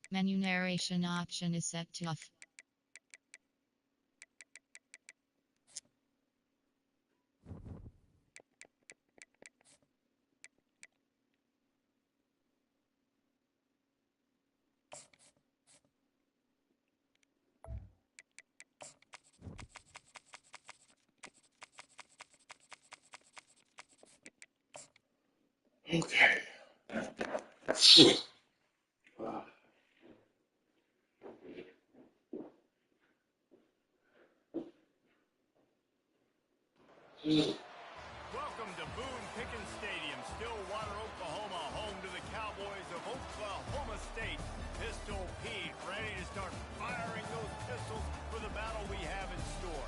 Menu narration option is set to off. Okay. Welcome to Boone Pickens Stadium, Stillwater, Oklahoma, home to the Cowboys of Oklahoma State. Pistol Pete ready to start firing those pistols for the battle we have in store.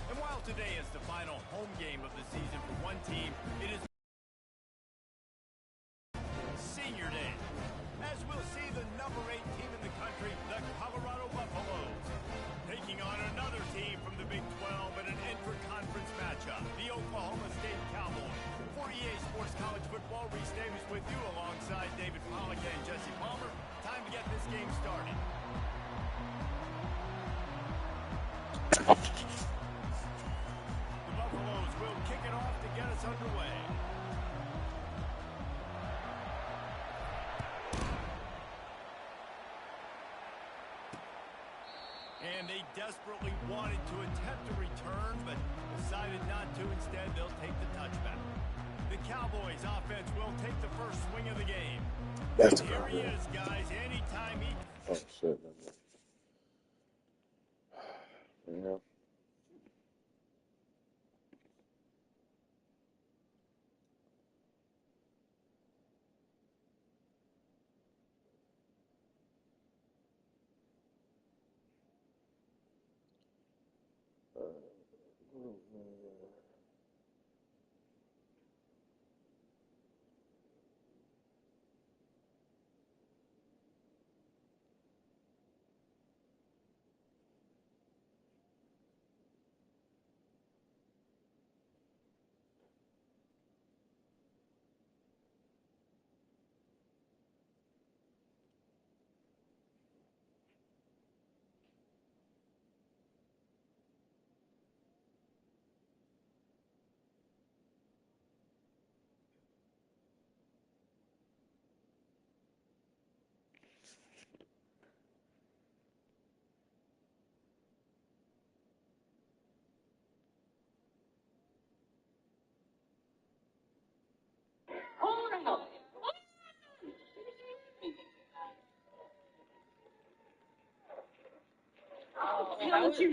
And while today is the final home game of the season for one team, it is Senior Day, as we'll see the number 8 team in the country, the Colorado Buffaloes, taking on another team from the Big 12 in an intra-conference matchup, the Oklahoma State Cowboys. For EA Sports College Football, Reese Davis with you alongside David Pollock and Jesse Palmer. Time to get this game started. The Buffaloes will kick it off to get us underway. And they desperately wanted to attempt a return, but decided not to. Instead, they'll take the touchback. The Cowboys offense will take the first swing of the game. That's Here he is, guys. Anytime he... Oh, shit. Yeah.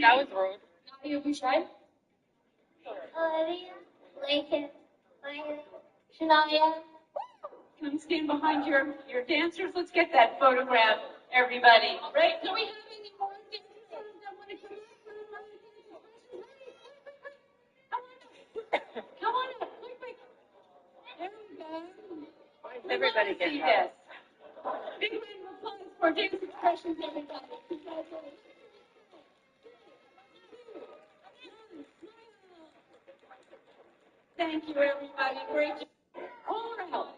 That was rude. You'll be shy? Olivia, Layton, Maya, Shania. Come stand behind your dancers. Let's get that photograph, everybody. Right? Do we have any more dancers that want to come up? Come on up, quick, quick. There we go. Everybody get See that. this. Big round of applause for dance expressions, everybody. Congratulations. Thank you, everybody. Great job. All right.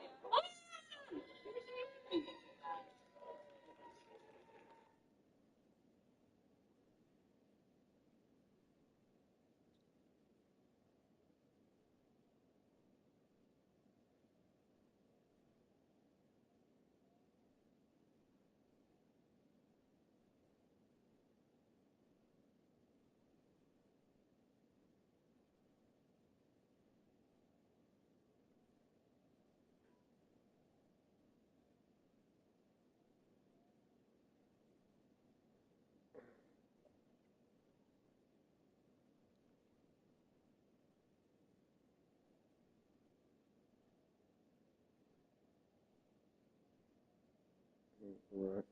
Right.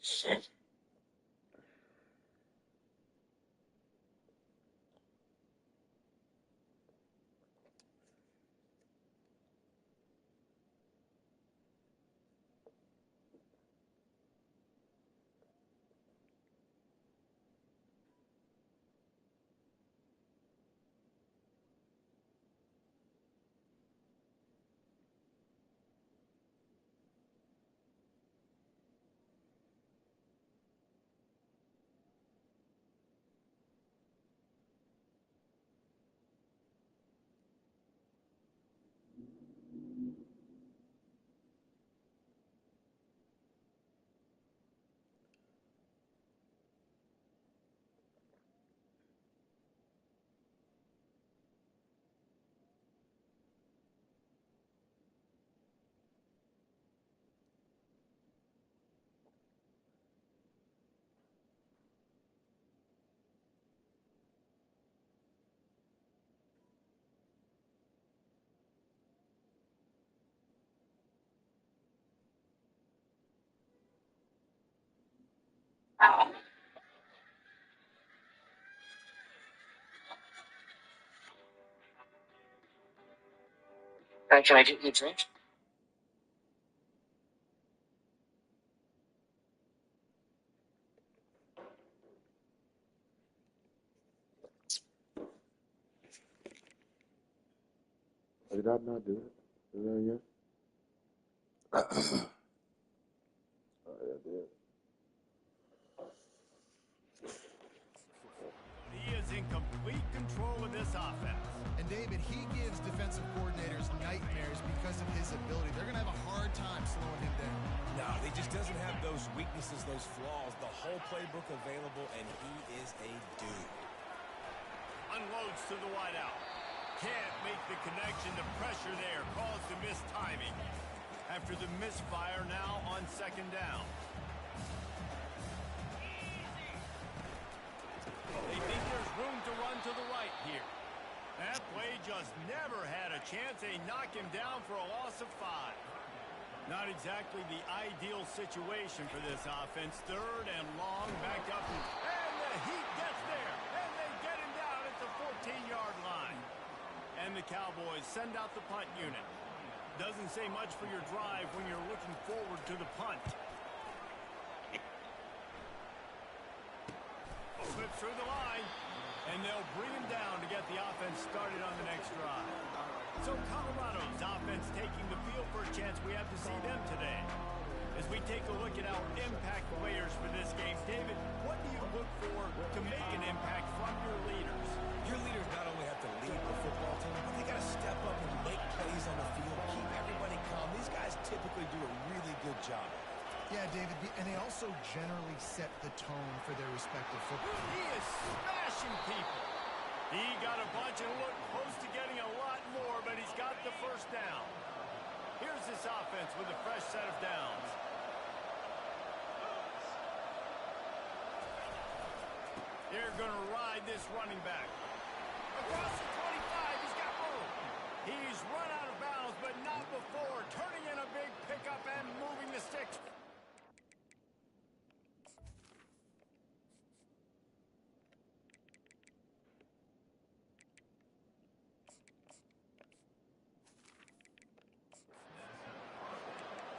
Shit. Can I get you a drink? Did I not do it? Did I yet? Oh, yeah, I did. He is in complete control of this offense. And David, he gives defensive coordinators nightmares because of his ability. They're going to have a hard time slowing him down. No, he just doesn't have those weaknesses, those flaws, the whole playbook available, and he is a dude. Unloads to the wideout. Can't make the connection. The pressure there caused the missed timing. After the misfire, now on second down. They think there's room to run to the right here. That play just never had a chance. They knock him down for a loss of 5. Not exactly the ideal situation for this offense. Third and long, backed up. And the Heat gets there. And they get him down at the 14-yard line. And the Cowboys send out the punt unit. Doesn't say much for your drive when you're looking forward to the punt. Slips through the line. And they'll bring him down to get the offense started on the next drive. So Colorado's offense taking the field for a chance. We have to see them today. As we take a look at our impact players for this game, David, what do you look for to make an impact from your leaders? Your leaders not only have to lead the football team, but they got to step up and make plays on the field, keep everybody calm. These guys typically do a really good job. Yeah, David, and they also generally set the tone for their respective football. He is smashing people. He got a bunch and looked close to getting a lot more, but he's got the first down. Here's this offense with a fresh set of downs. They're going to ride this running back. Across the 25, he's got room. He's run out of bounds, but not before. Turning in a big pickup and moving the sticks.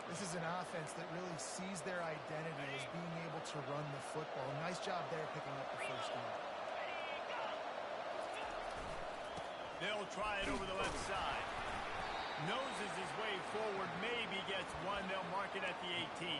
This is an offense that really sees their identity as being able to run the football. Nice job there picking up the first down. They'll try it over the left side. Noses his way forward, maybe gets one. They'll mark it at the 18.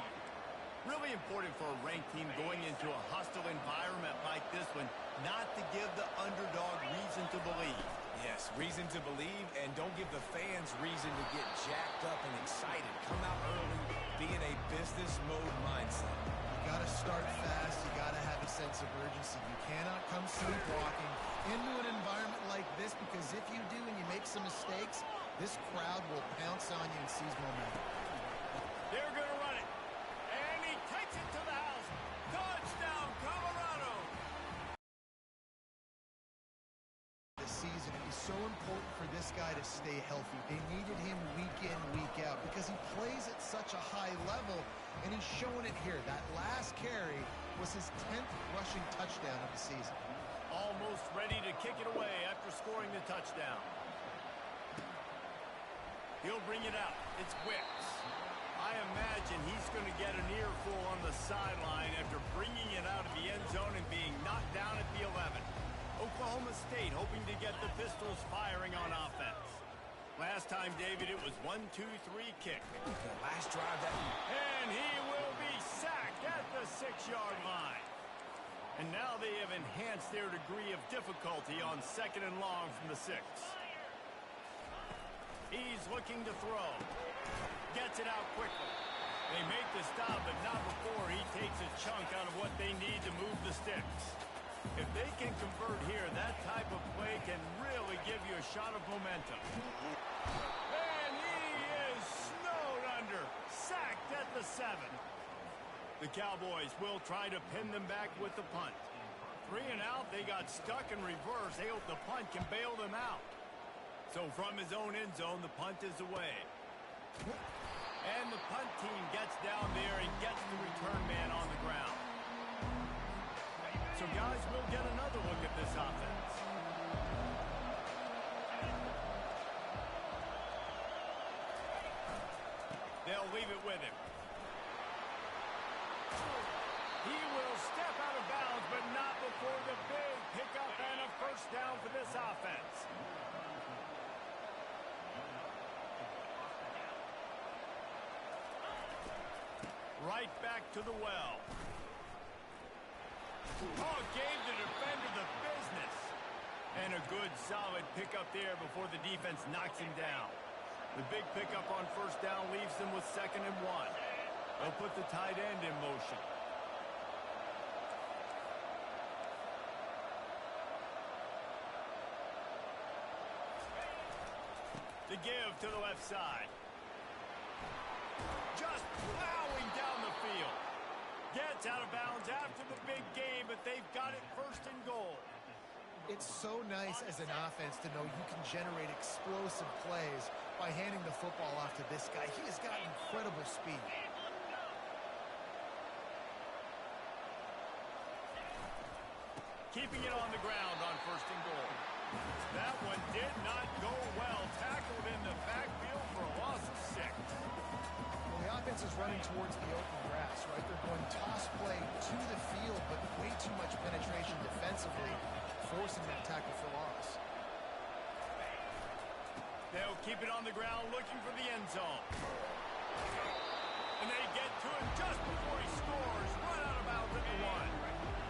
Really important for a ranked team going into a hostile environment like this one, not to give the underdog reason to believe. Yes, reason to believe, and don't give the fans reason to get jacked up and excited. Come out early, be in a business mode mindset. You got to start fast. You got to have a sense of urgency. You cannot come sleepwalking into an environment like this, because if you do and you make some mistakes, this crowd will pounce on you and seize momentum. They're going to run it. And he takes it to the house. Touchdown, Colorado. This season, it is so important for this guy to stay healthy. They needed him week in, week out, because he plays at such a high level. And he's showing it here. That last carry was his 10th rushing touchdown of the season. Almost ready to kick it away after scoring the touchdown. He'll bring it out. It's Wicks. I imagine he's going to get an earful on the sideline after bringing it out of the end zone and being knocked down at the 11. Oklahoma State hoping to get the Pistols firing on offense. Last time, David, it was 1-2-3 kick. The last drive that... And he will be sacked at the 6-yard line. And now they have enhanced their degree of difficulty on 2nd and long from the 6. He's looking to throw. Gets it out quickly. They make the stop, but not before he takes a chunk out of what they need to move the sticks. If they can convert here, that type of play can really give you a shot of momentum. And he is snowed under. Sacked at the 7. The Cowboys will try to pin them back with the punt. 3 and out, they got stuck in reverse. They hope the punt can bail them out. So from his own end zone, the punt is away. And the punt team gets down there and gets the return man on the ground. So guys, we'll get another look at this offense. They'll leave it with him. He will step out of bounds, but not before the big pickup and a first down for this offense. Right back to the well. Oh, gave the defender the business. And a good, solid pickup there before the defense knocks him down. The big pickup on first down leaves them with 2nd and 1. They'll put the tight end in motion. To give to the left side. Just plowing down the field. Gets out of bounds after the big game, but they've got it 1st and goal. It's so nice as an offense to know you can generate explosive plays by handing the football off to this guy. He has got incredible speed. Keeping it on the ground on 1st and goal. That one did not go well. Tackled in the backfield for a loss of 6. Well, the offense is running towards the open grass, right? They're going toss play to the field, but way too much penetration defensively, forcing that tackle for loss. They'll keep it on the ground, looking for the end zone. And they get to him just before he scores. Run out of bounds at the 1.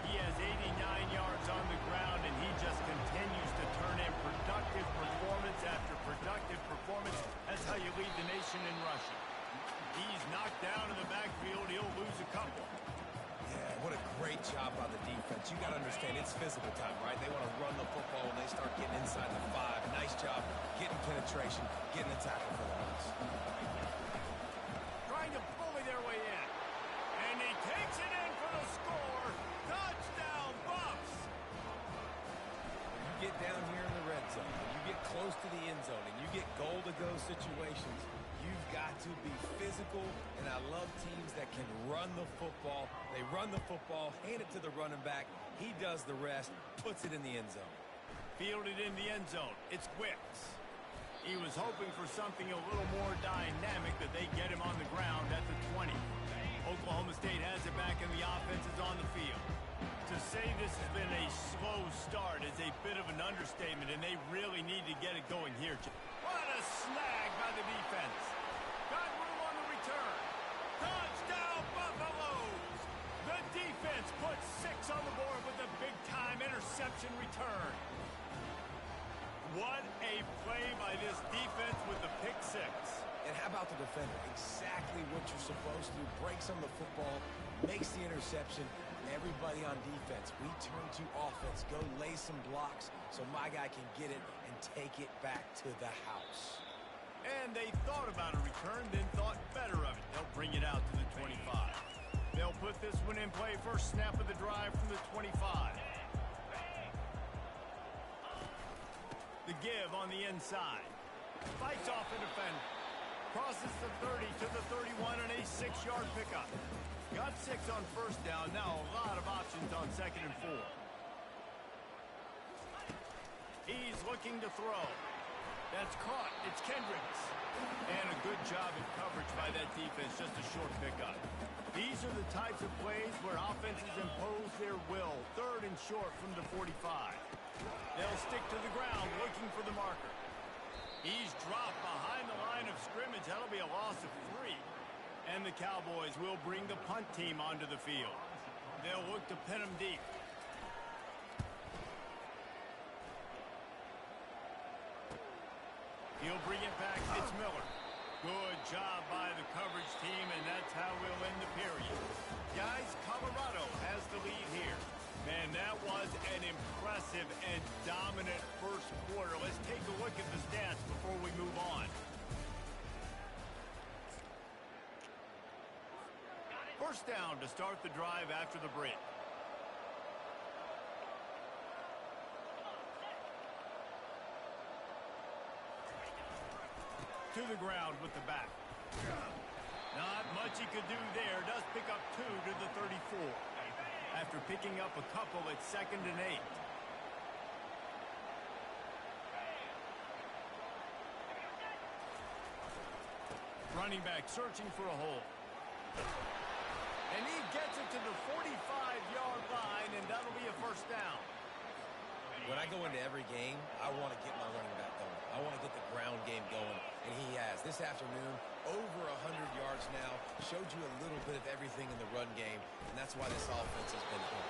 He has 89 yards on the ground, and he just continues to turn in productive performance after productive performance. That's how you lead the nation in rushing. He's knocked down in the backfield. He'll lose a couple. Yeah, what a great job by the defense. You got to understand, it's physical time, right? They want to run the football when they start getting inside the 5. Nice job getting penetration, getting the tackle for the loss. Trying to bully their way in. And he takes it in for the score. Touchdown, Buffs! You get down here in the red zone, and you get close to the end zone, and you get goal-to-go situations, you've got to be physical, and I love teams that can run the football. They run the football, hand it to the running back. He does the rest, puts it in the end zone. Fielded in the end zone. It's Wicks. He was hoping for something a little more dynamic, that they get him on the ground at the 20. Oklahoma State has it back, and the offense is on the field. To say this has been a slow start is a bit of an understatement, and they really need to get it going here. What a snag by the defense. Got room on the return. Touchdown, Buffaloes! The defense puts 6 on the board with a big-time interception return. What a play by this defense with the pick 6. And how about the defender? Exactly what you're supposed to. Breaks on the football, makes the interception. Everybody on defense, we turn to offense. Go lay some blocks so my guy can get it and take it back to the house. And they thought about a return, then thought better of it. They'll bring it out to the 25. They'll put this one in play. First snap of the drive from the 25. The give on the inside. Fights off a defender. Crosses the 30 to the 31 and a 6-yard pickup. Got 6 on first down. Now a lot of options on 2nd and 4. He's looking to throw. That's caught. It's Kendricks. And a good job of coverage by that defense. Just a short pickup. These are the types of plays where offenses impose their will. 3rd and short from the 45. They'll stick to the ground looking for the marker. He's dropped behind the line of scrimmage. That'll be a loss of 3. And the Cowboys will bring the punt team onto the field. They'll look to pin him deep. He'll bring it back. It's Miller. Good job by the coverage team, and that's how we'll end the period. Guys, Colorado has the lead here. Man, that was an impressive and dominant first quarter. Let's take a look at the stats before we move on. First down to start the drive after the break. To the ground with the back. Not much he could do there. Does pick up 2 to the 34. After picking up a couple at 2nd and 8. Running back searching for a hole. And he gets it to the 45-yard line, and that'll be a first down. When I go into every game, I want to get my running back going. I want to get the ground game going, and he has. This afternoon, over 100 yards now, showed you a little bit of everything in the run game, and that's why this offense has been good.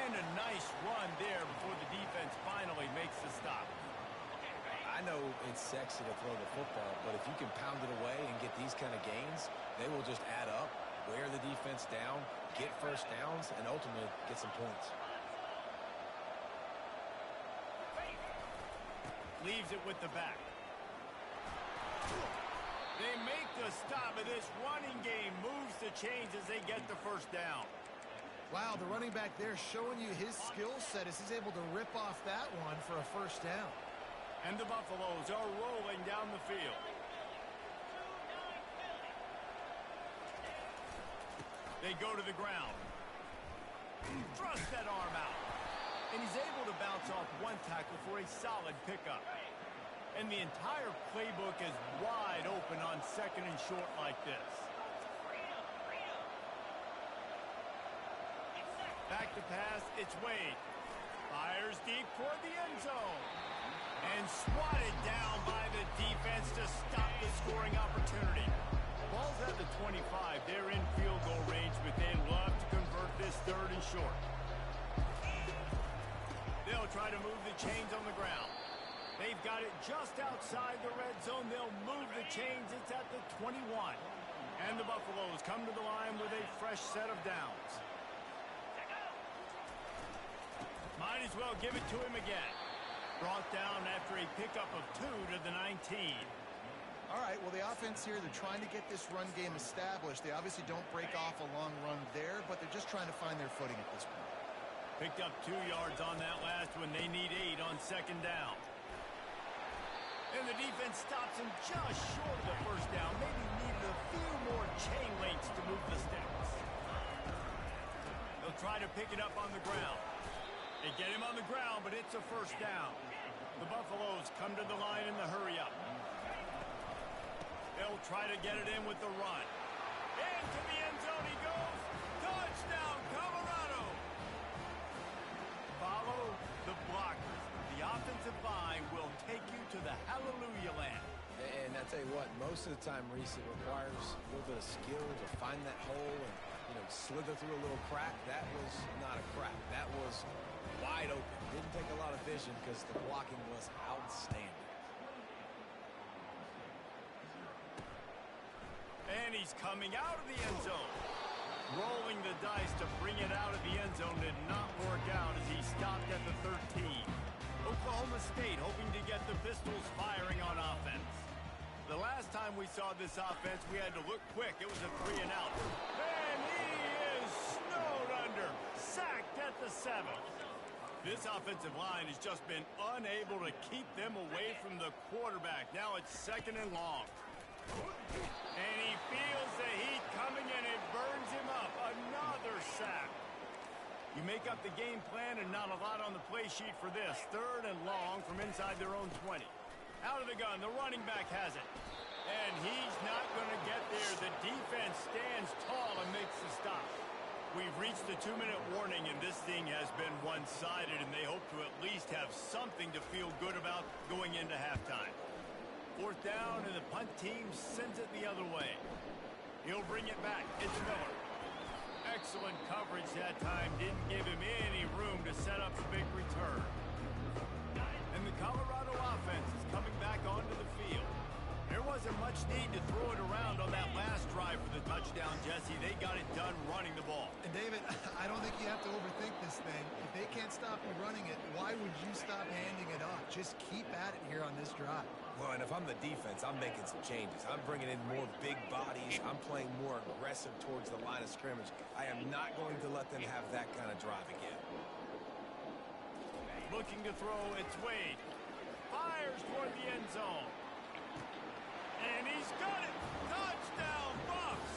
And a nice run there before the defense finally makes the stop. I know it's sexy to throw the football, but if you can pound it away and get these kind of gains, they will just add up, wear the defense down, get first downs, and ultimately get some points. Leaves it with the back. They make the stop of this running game. Moves the chains as they get the first down. Wow, the running back there showing you his skill set as he's able to rip off that one for a first down. And the Buffaloes are rolling down the field. They go to the ground. Thrust that arm out. And he's able to bounce off one tackle for a solid pickup. And the entire playbook is wide open on 2nd and short like this. Back to pass, it's Wade. Fires deep toward the end zone. And swatted down by the defense to stop the scoring opportunity. Ball's at the 25. They're in field goal range, but they'd love to convert this 3rd and short. They'll try to move the chains on the ground. They've got it just outside the red zone. They'll move the chains. It's at the 21. And the Buffaloes come to the line with a fresh set of downs. Might as well give it to him again. Brought down after a pickup of 2 to the 19. All right, well, the offense here, they're trying to get this run game established. They obviously don't break off a long run there, but they're just trying to find their footing at this point. Picked up 2 yards on that last one. They need 8 on 2nd down. And the defense stops him just short of the first down. Maybe needed a few more chain links to move the sticks. They'll try to pick it up on the ground. They get him on the ground, but it's a first down. The Buffaloes come to the line in the hurry-up. They'll try to get it in with the run. Into the end zone he goes. Touchdown, Colorado! Follow the blockers. The offensive line will take you to the hallelujah land. And I tell you what, most of the time, Reese, it requires a little bit of skill to find that hole and, slither through a little crack. That was not a crack. That was wide open. Didn't take a lot of vision because the blocking was outstanding. And he's coming out of the end zone. Rolling the dice to bring it out of the end zone did not work out as he stopped at the 13. Oklahoma State hoping to get the Pistols firing on offense. The last time we saw this offense, we had to look quick. It was a 3-and-out. And he is snowed under. Sacked at the 7. This offensive line has just been unable to keep them away from the quarterback. Now it's 2nd and long. And he feels the heat coming and it burns him up. Another sack. You make up the game plan and not a lot on the play sheet for this. 3rd and long from inside their own 20. Out of the gun, the running back has it. And he's not going to get there. The defense stands tall and makes the stop. We've reached the 2-minute warning, and this thing has been one-sided, and they hope to at least have something to feel good about going into halftime. 4th down, and the punt team sends it the other way. He'll bring it back. It's Miller. Excellent coverage that time. Didn't give him any room to set up a big return. And the Colorado offense is coming back onto the field. There wasn't much need to throw it around on that last drive for the touchdown, Jesse. They got it done running the ball. And David, I don't think you have to overthink this thing. If they can't stop you running it, why would you stop handing it off? Just keep at it here on this drive. Well, and if I'm the defense, I'm making some changes. I'm bringing in more big bodies. I'm playing more aggressive towards the line of scrimmage. I am not going to let them have that kind of drive again. Looking to throw, it's Wade. Fires toward the end zone. And he's got it. Touchdown, Buffs.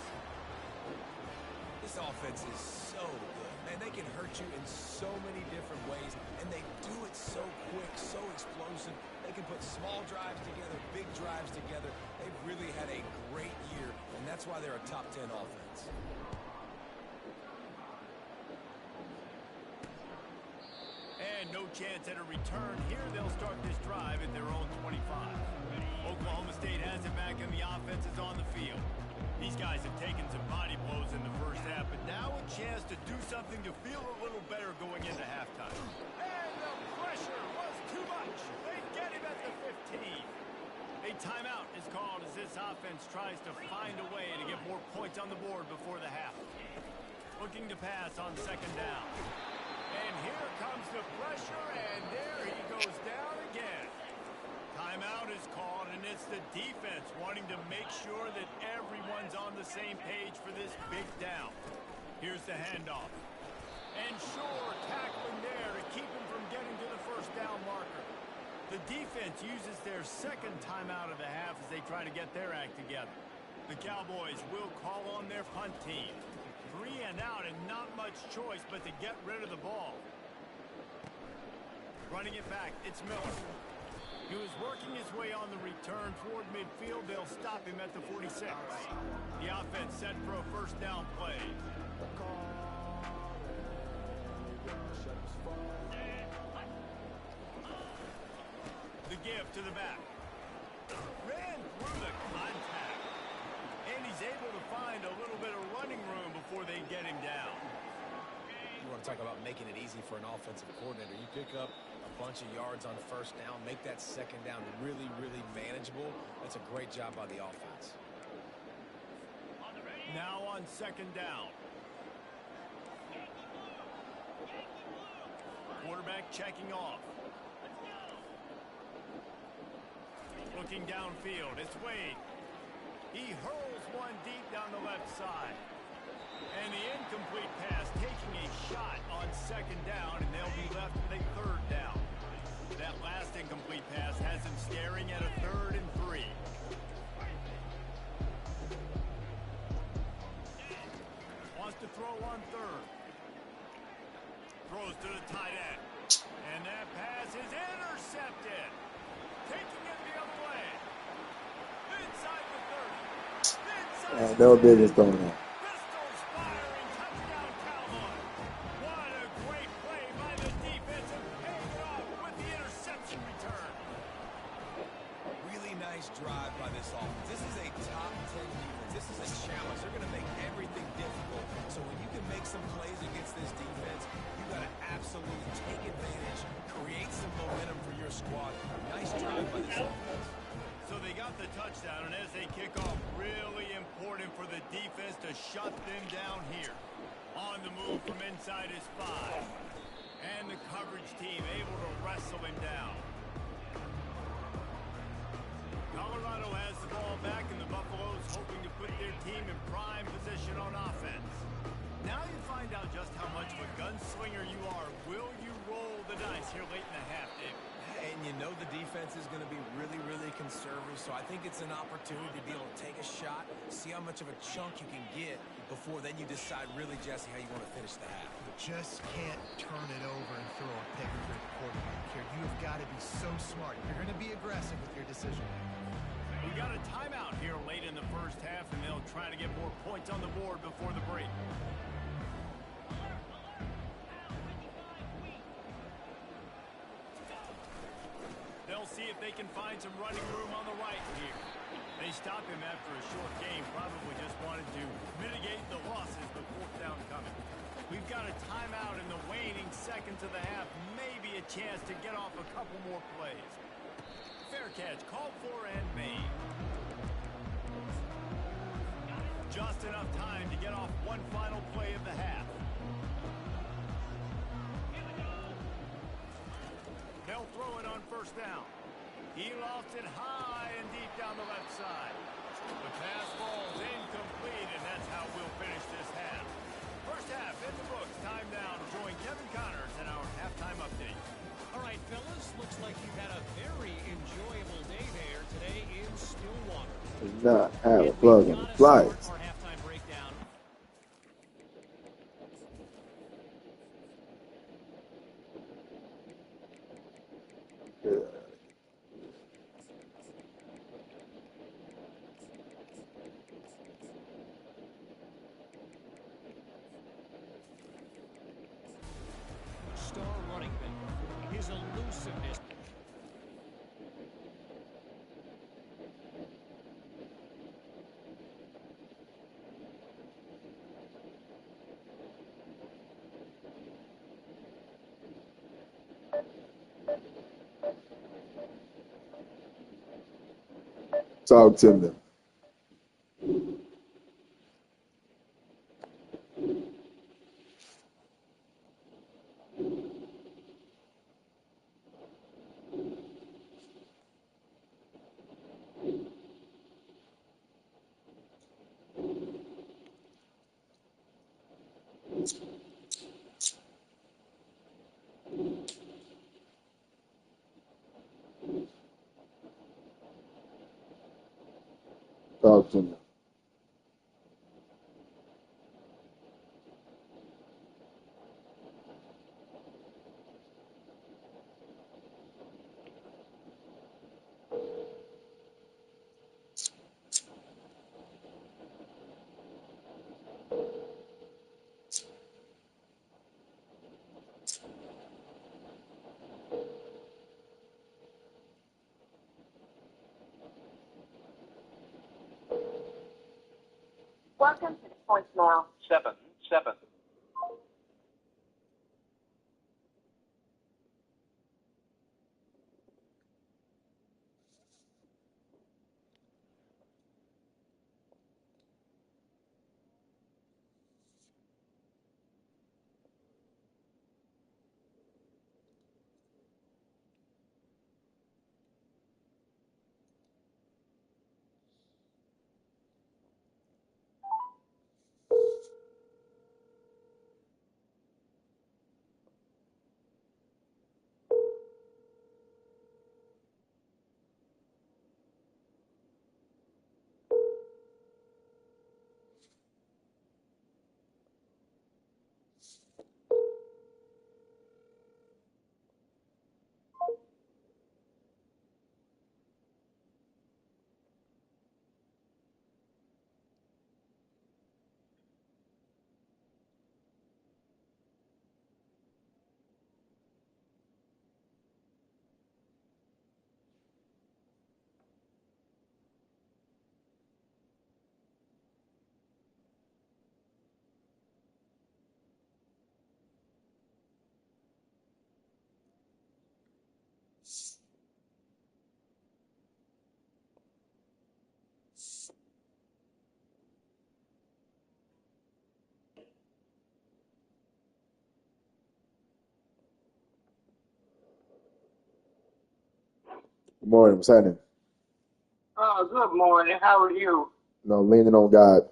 This offense is so good. Man, they can hurt you in so many different ways, and they do it so quick, so explosive. They can put small drives together, big drives together. They've really had a great year, and that's why they're a top 10 offense. And no chance at a return. Here they'll start this drive at their own 25. Oklahoma State has it back, and the offense is on the field. These guys have taken some body blows in the first half, but now a chance to do something to feel a little better going into halftime. And the pressure was too much. They get him at the 15. A timeout is called as this offense tries to find a way to get more points on the board before the half. Looking to pass on 2nd down. And here comes the pressure, and there he goes down again. Timeout is called, and it's the defense wanting to make sure that everyone's on the same page for this big down. Here's the handoff. And Shore tackling there to keep him from getting to the 1st down marker. The defense uses their 2nd timeout of the half as they try to get their act together. The Cowboys will call on their punt team. 3 and out, and not much choice but to get rid of the ball. Running it back, it's Miller. He was working his way on the return toward midfield. They'll stop him at the 46. The offense set for a 1st down play. The give to the back. Ran through the contact. And he's able to find a little bit of running room before they get him down. You want to talk about making it easy for an offensive coordinator. You pick up a bunch of yards on 1st down, make that 2nd down really, really manageable. That's a great job by the offense. Now on 2nd down. Quarterback checking off. Looking downfield, it's Wade. He hurls one deep down the left side. And the incomplete pass taking a shot on 2nd down, and they'll be left with a 3rd down. That last incomplete pass has him staring at a 3rd and 3. Wants to throw on 3rd. Throws to the tight end. And that pass is intercepted. Taking it the other way. Inside the 30. Inside No business throwing that. Pistols firing. Touchdown Cowboys. What a great play by the defense and paying it off with the interception return. Really nice drive by this offense. This is a top 10 defense. This is a challenge. They're going to make everything difficult. So when you can make some plays against this defense, you got to absolutely take advantage, create some momentum for your squad. Nice drive by this offense. So they got the touchdown, and as they kick off, really important for the defense to shut them down here. On the move from inside his 5. And the coverage team able to wrestle him down. Colorado has the ball back, and the Buffaloes hoping to put their team in prime position on offense. Now you find out just how much of a gunslinger you are. Will you roll the dice here late in the half, Dave? And you know the defense is going to be really, really concerned servers, so I think it's an opportunity to be able to take a shot, see how much of a chunk you can get before then you decide really, Jesse, how you want to finish the half. You just can't turn it over and throw a pick for the quarterback here. You've got to be so smart. You're going to be aggressive with your decision. We got a timeout here late in the first half, and they'll try to get more points on the board before the break. They'll see if they can find some running room on the right here. They stop him after a short game, probably just wanted to mitigate the losses with fourth down coming. We've got a timeout in the waning seconds of the half, maybe a chance to get off a couple more plays. Fair catch, called for and made. Just enough time to get off one final play of the half. They'll throw it on first down. He lost it high and deep down the left side. The pass falls incomplete, and that's how we'll finish this half. First half in the books. Time now to join Kevin Connors in our halftime update. All right, fellas, looks like you've had a very enjoyable day there today in Stillwater. Does not have a plug in the flights. Our halftime breakdown. Star running back. His elusiveness. Talk to me. Talk to me. Welcome to the voicemail 77. Good morning. What's happening? Good morning. How are you? No, leaning on God.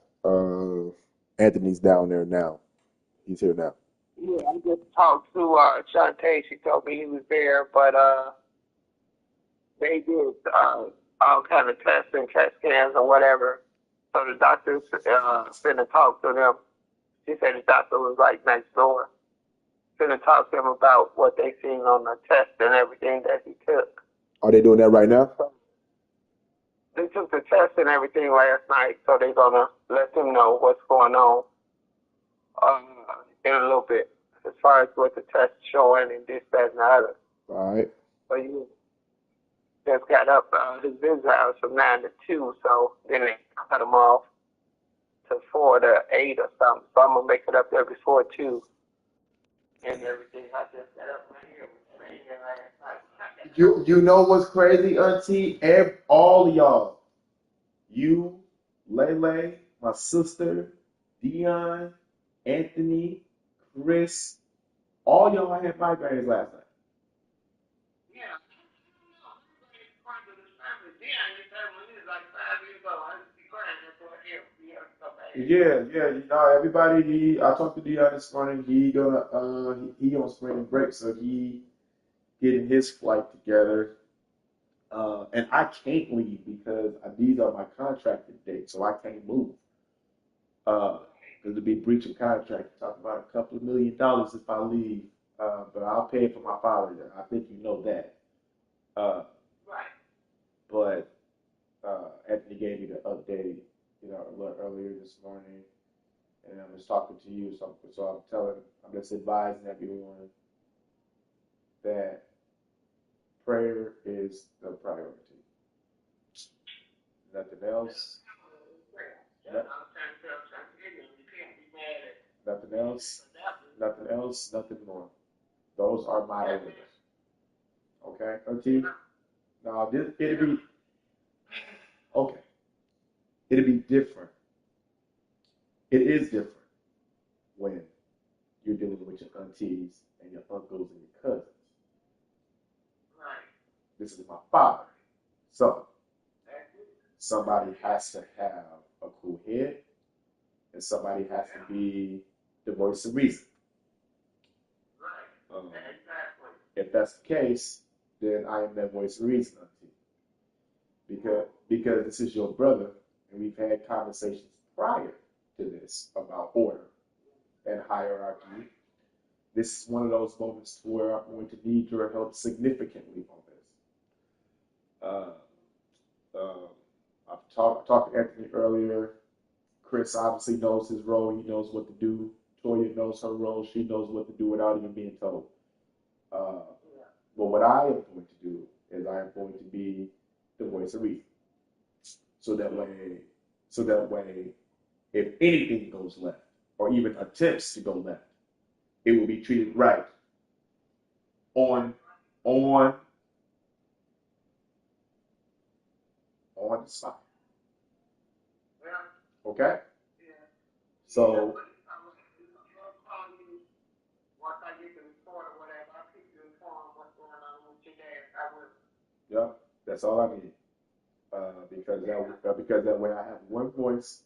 Anthony's down there now. He's here now. Yeah, I just talked to Shantae. She told me he was there, but they did all kind of tests and CAT scans or whatever. So the doctor's finna talk to them. She said the doctor was like next door. Finna talk to him about what they seen on the test and everything that he took. Are they doing that right now? So they took the test and everything last night, so they're gonna let them know what's going on in a little bit, as far as what the test showing and this, that, and the other. All right. So you just got up his business hours from 9 to 2, so then they cut him off to 4 to 8 or something. So I'm gonna make it up there before 2 and everything. I just got up right here last night. You know what's crazy, Auntie? All of y'all, you, Lele, my sister, Dion, Anthony, Chris, all y'all had migraines last night. Yeah. Yeah, you know, everybody. I talked to Dion this morning. He on spring break, so he getting his flight together. And I can't leave because these are my contracted dates, so I can't move. Because it'd be breach of contract. Talk about $2 million if I leave. But I'll pay for my father. I think you know that. Right. But Anthony gave me the update, you know, a little earlier this morning, and I was talking to you, so I'm just advising everyone that prayer is the priority. Nothing else. Nothing else. Nothing else. Nothing more. Those are my orders. Okay, Auntie? Now it'd be okay. It'd be different. It is different when you're dealing with your aunties and your uncles and your cousins. Right. This is my father. So somebody has to have a cool head, and somebody has to be the voice of reason. Right. Exactly. If that's the case, then I am that voice of reason, Auntie. Because this is your brother, and we've had conversations prior to this about order and hierarchy. This is one of those moments where I'm going to need your help significantly on this. I've talked to Anthony earlier. Chris obviously knows his role. He knows what to do. Toya knows her role. She knows what to do without even being told. But what I am going to do is I am going to be the voice of reason. So that way, if anything goes left, or even attempts to go left, it will be treated right on the spot. Okay? So yeah, that's all I need. Because that way I have one voice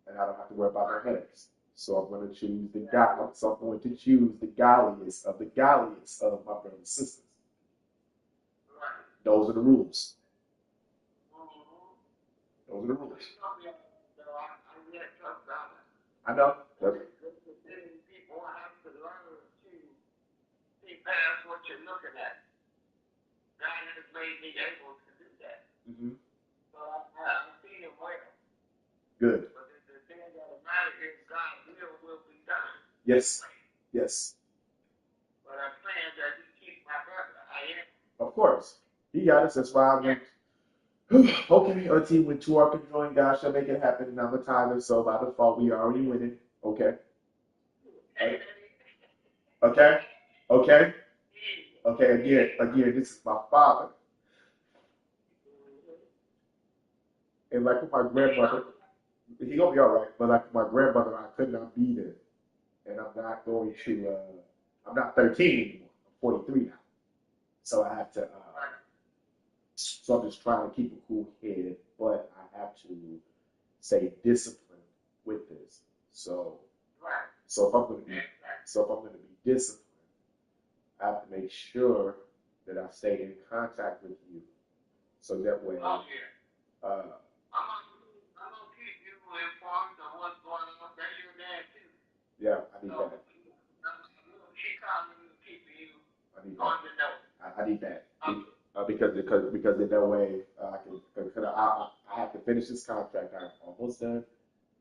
and I don't have to worry about no headaches. So I'm going to choose the godliest of the godliest of my brothers and sisters. Those are the rules. Those are the rules. I know. People have to learn to see past what you're looking at. God has made me able to do that. Mm-hmm. So I'm seeing well. Good. But the thing that matters is God's will be done. Yes. Yes. But I'm saying that He keeps my brother. I am. Of course. He got us. That's why I went. Okay, Auntie, when two are conjoined, God shall make it happen. And I'm a tither, so by default, we already winning. Okay. Okay. Okay. Okay. Again, this is my father. And like with my grandmother, he gonna be all right. But like my grandmother, I could not be there, and I'm not going to. I'm not 13 anymore. I'm 43 now, so I have to. So I'm just trying to keep a cool head, but I have to stay disciplined with this. So if I'm going to be disciplined, I have to make sure that I stay in contact with you So that way, Oh, yeah. uh, I'm gonna keep you informed of what's going on. That's your dad too. yeah, I need So that. she calling you, keeping you I need on that. the note. I need that. Okay. Because in that way, I can, cause I have to finish this contract. I'm almost done,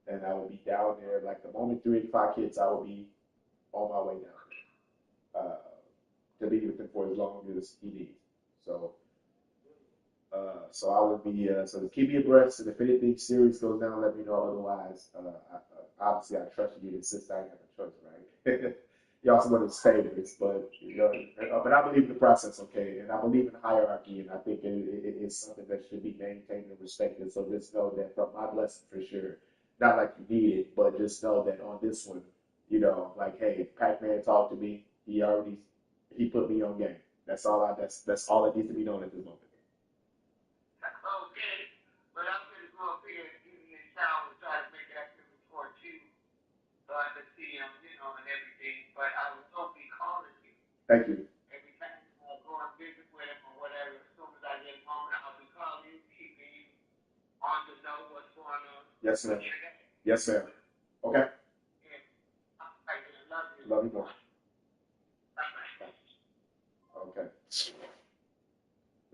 and I will be down there. Like the moment 385 hits, I will be on my way down there to be with him for as long as he needs. So, so I will be. So just keep me abreast, and if anything serious goes down, let me know. Otherwise, obviously I trust you to insist I ain't have a choice, right? You also want to stay with this, but you know, but I believe in the process, okay, and I believe in hierarchy, and I think it's something that should be maintained and respected. So just know that from my blessing for sure, not like you need it, but just know that on this one, you know, like hey, Pac-Man talked to me, he put me on game. That's all that needs to be known at this moment. Okay. But I'm gonna go up here and give you a shower and try to make that report too. So I can see him, you know, and everything. But I will be calling you Thank you. every time I go and visit with him or whatever. As soon as I get home, I'll be calling you, keeping you on to know what's going on. Yes, ma'am. Yes, ma'am. Okay. Yeah. I love you. Love you more. Bye-bye. Okay.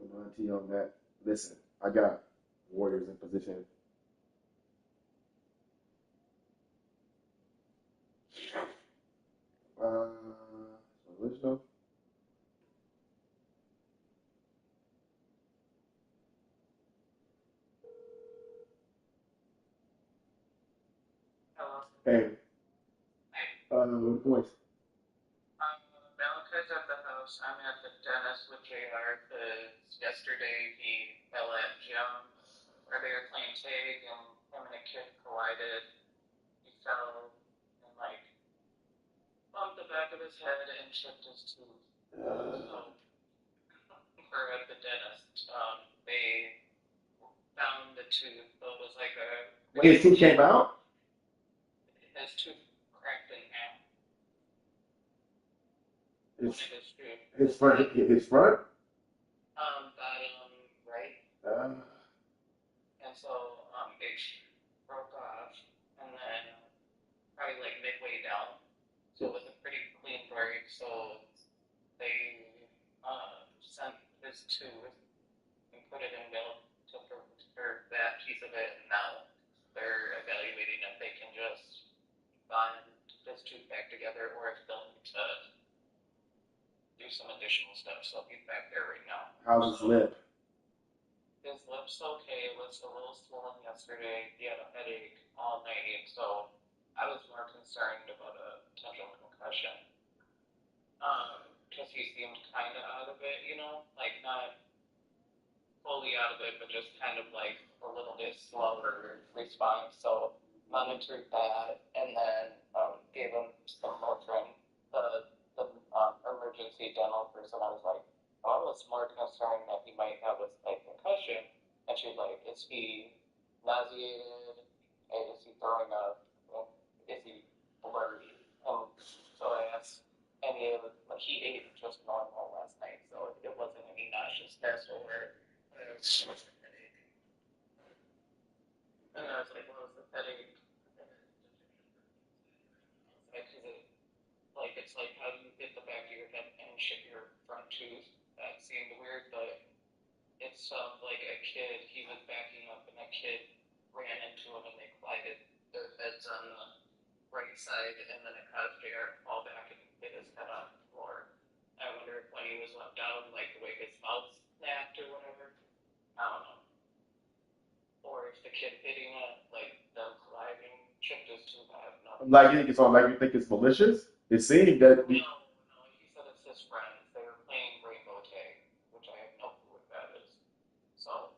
Auntie on that. Listen, I got Warriors in position. So let's know. Hello. Hey, with points. Malachi's at the house. I'm at the dentist with JR because yesterday he fell at gym where they were playing tag and him and a kid collided. He fell and like bumped the back of his head and chipped his tooth. So we're at the dentist. They found the tooth, so it was like a When his tooth came out? his tooth cracked in half. His, One of his tooth. his front? Bottom right. And so it broke off, and then probably like midway down. So it was a pretty clean break. So they sent his tooth and put it in milk to for that piece of it, and now they're evaluating if they can just bond his tooth back together or if they'll need to do some additional steps. So he's back there right now. How's his lip? His lip's okay. It was a little swollen yesterday. He had a headache all night, so I was more concerned about a potential concussion. Because he seemed kind of out of it, you know, like not fully out of it, but just kind of like a little bit slower response. So monitored that, and then gave him some Motrin. The emergency dental person, I was like, I was more concerned that he might have a concussion. And she's like, is he nauseated? Is he throwing up? Is he blurry? So I asked, and he ate just normal last night, so it wasn't any nauseousness or headache. And I was like, what was the headache? It's like how do you hit the back of your head and chip your front tooth? That seemed weird, but it sounded like a kid. He was backing up, and a kid ran into him, and they collided their heads on the right side, and then it caused JR to fall back and hit his head on the floor. I wonder if when he was left down, like the way his mouth snapped or whatever. I don't know. Or if the kid hitting it, like them colliding, chipped his tooth. I have no. Like you think it's malicious? It seemed that. No, he said it's his friends. They were playing rainbow tag, which I have no clue what that is. So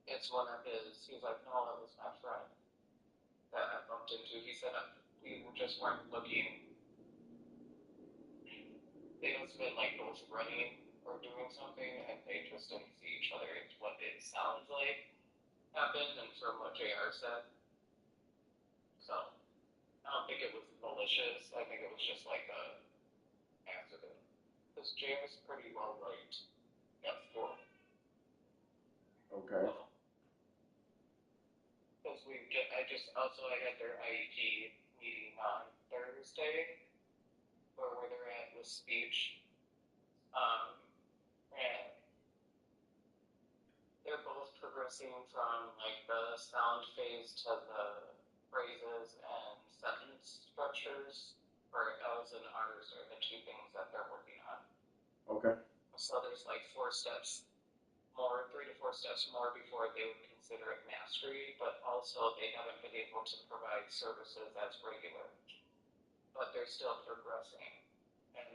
it's one of his. He's like, no, it was my friend that I bumped into. He said we just weren't looking. They must have been like both running or doing something, and they just didn't see each other. It's what it sounds like happened, and from what JR said. So I don't think it was malicious. I think it was just like a accident. Because JR's pretty well liked at school. Okay. Because I had their IEP meeting on Thursday, where they're at with speech. And they're both progressing from like the sound phase to the phrases and sentence structures, where L's and R's are the two things that they're working on. Okay. So there's like 3 to 4 steps more before they would consider it mastery, but also they haven't been able to provide services that's regular. But they're still progressing. And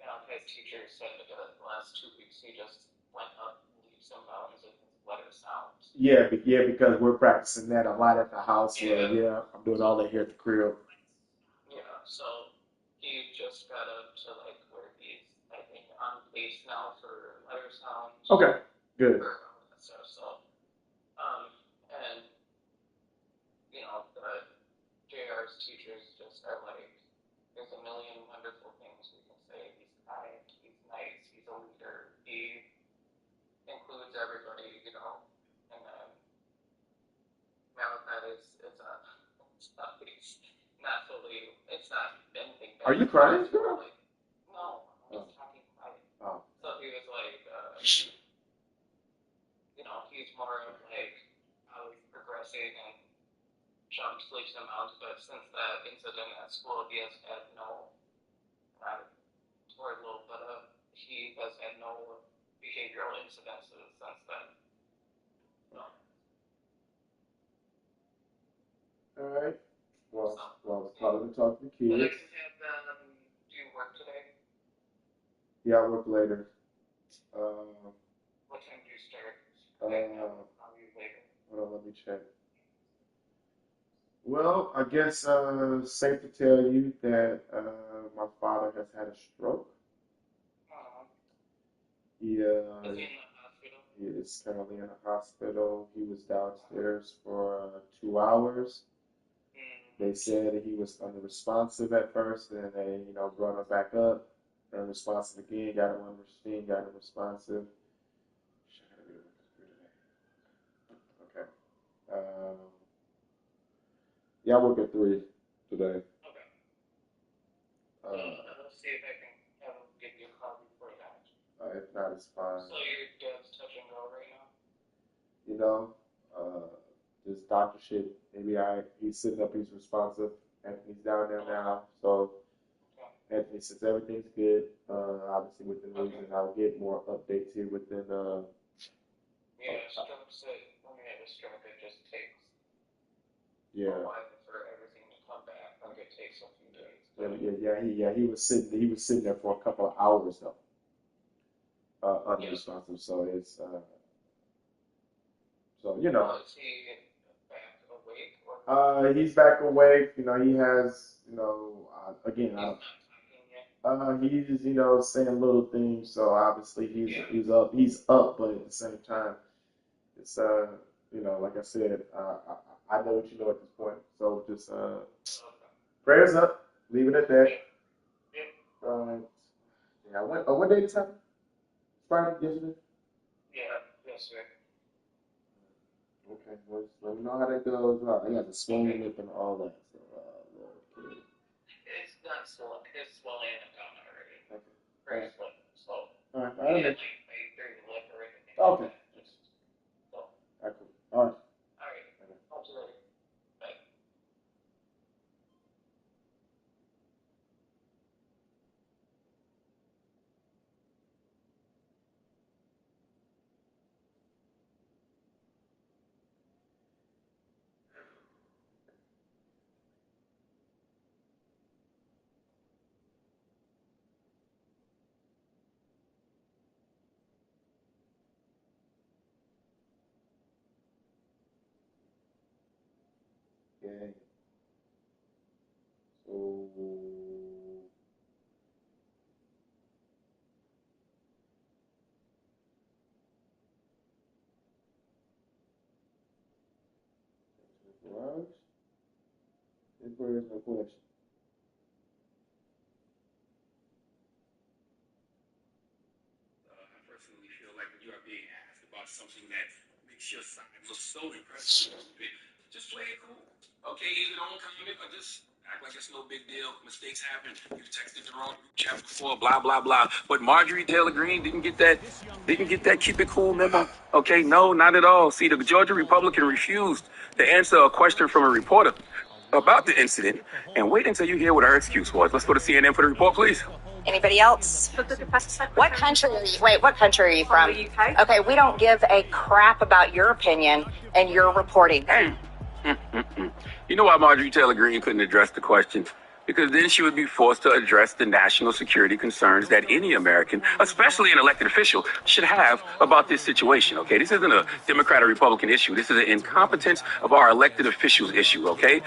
Malachi's teacher said that the last 2 weeks he just went up leaps and bounds in his letter sounds. Yeah, because we're practicing that a lot at the house. Yeah. Yeah, I'm doing all that here at the crib. Yeah, so he just got up to like where he's, I think, on pace now for letter sounds. Okay, good. For all that stuff. So, and you know, the JR's teachers just are like, there's a million wonderful things we can say. He's kind, he's nice, he's a leader, he includes everybody, you know. And then Malachi it's not anything bad. Are you crying, girl? Like, no, I'm just talking quiet. Oh. So he was like, you know, he's more of like how he's progressing and jumps leaps and bounds, but since that incident at school, he has had no, or a little bit of, he has had no behavioral incidences since then. No. All right. Well, probably talk to the But I kids. can have them do work today. Yeah, I'll work later. What time do you start? I'll you later. Hold on, let me check. Well, I guess safe to tell you that my father has had a stroke. He Is he in the hospital? he is currently in a hospital. He was downstairs for 2 hours. They said that he was unresponsive at first, and then they, brought him back up. Unresponsive again, got him on the machine, got him responsive. Okay. Yeah, I work at 3 today. Okay. I'll see if I can have him give you a call before that. If not, it's fine. So your dad's touch and go right now? This doctor shit, he's sitting up, he's responsive. Anthony's down there now, so Anthony says everything's good. Obviously, within reason, I'll get more updates here within. Strokes. When you have a stroke, it just takes a Yeah. while for everything to come back. Like it takes a few days. He was sitting there for a couple of hours though. Unresponsive, so it's so Is he back awake? Or he's back awake. He has again. he's not talking yet? He's saying little things. So obviously he's up. He's up, but at the same time, it's like I said, I know what you know at this point. So just prayers up. Leave it at that. Yeah. What day is that? Friday, yesterday. Yeah. Yes, sir. Okay. Well, let me know how that goes. I got the swollen lip and all that. So, Lord, It's not swollen. It's swelling down already. okay. Very swollen. So. All right. You didn't like through the lip or anything. Okay. Just so. All right. Cool. All right. All right. Talk to you later. Bye. Okay. So. Right. Where is my question? I personally feel like when you are being asked about something that makes Just play it cool. Okay, either don't comment or just act like it's no big deal. Mistakes happen. You texted the wrong chat before, blah, blah, blah. But Marjorie Taylor Greene didn't get that keep it cool memo. Okay, no, not at all. See, the Georgia Republican refused to answer a question from a reporter about the incident and wait until you hear what her excuse was. Let's go to CNN for the report, please. Anybody else? What country are you? Wait, what country are you from? The UK. Okay, we don't give a crap about your opinion and your reporting. You know why Marjorie Taylor Greene couldn't address the question? Because then she would be forced to address the national security concerns that any American, especially an elected official, should have about this situation, okay? This isn't a Democrat or Republican issue. This is an incompetence of our elected officials issue, okay?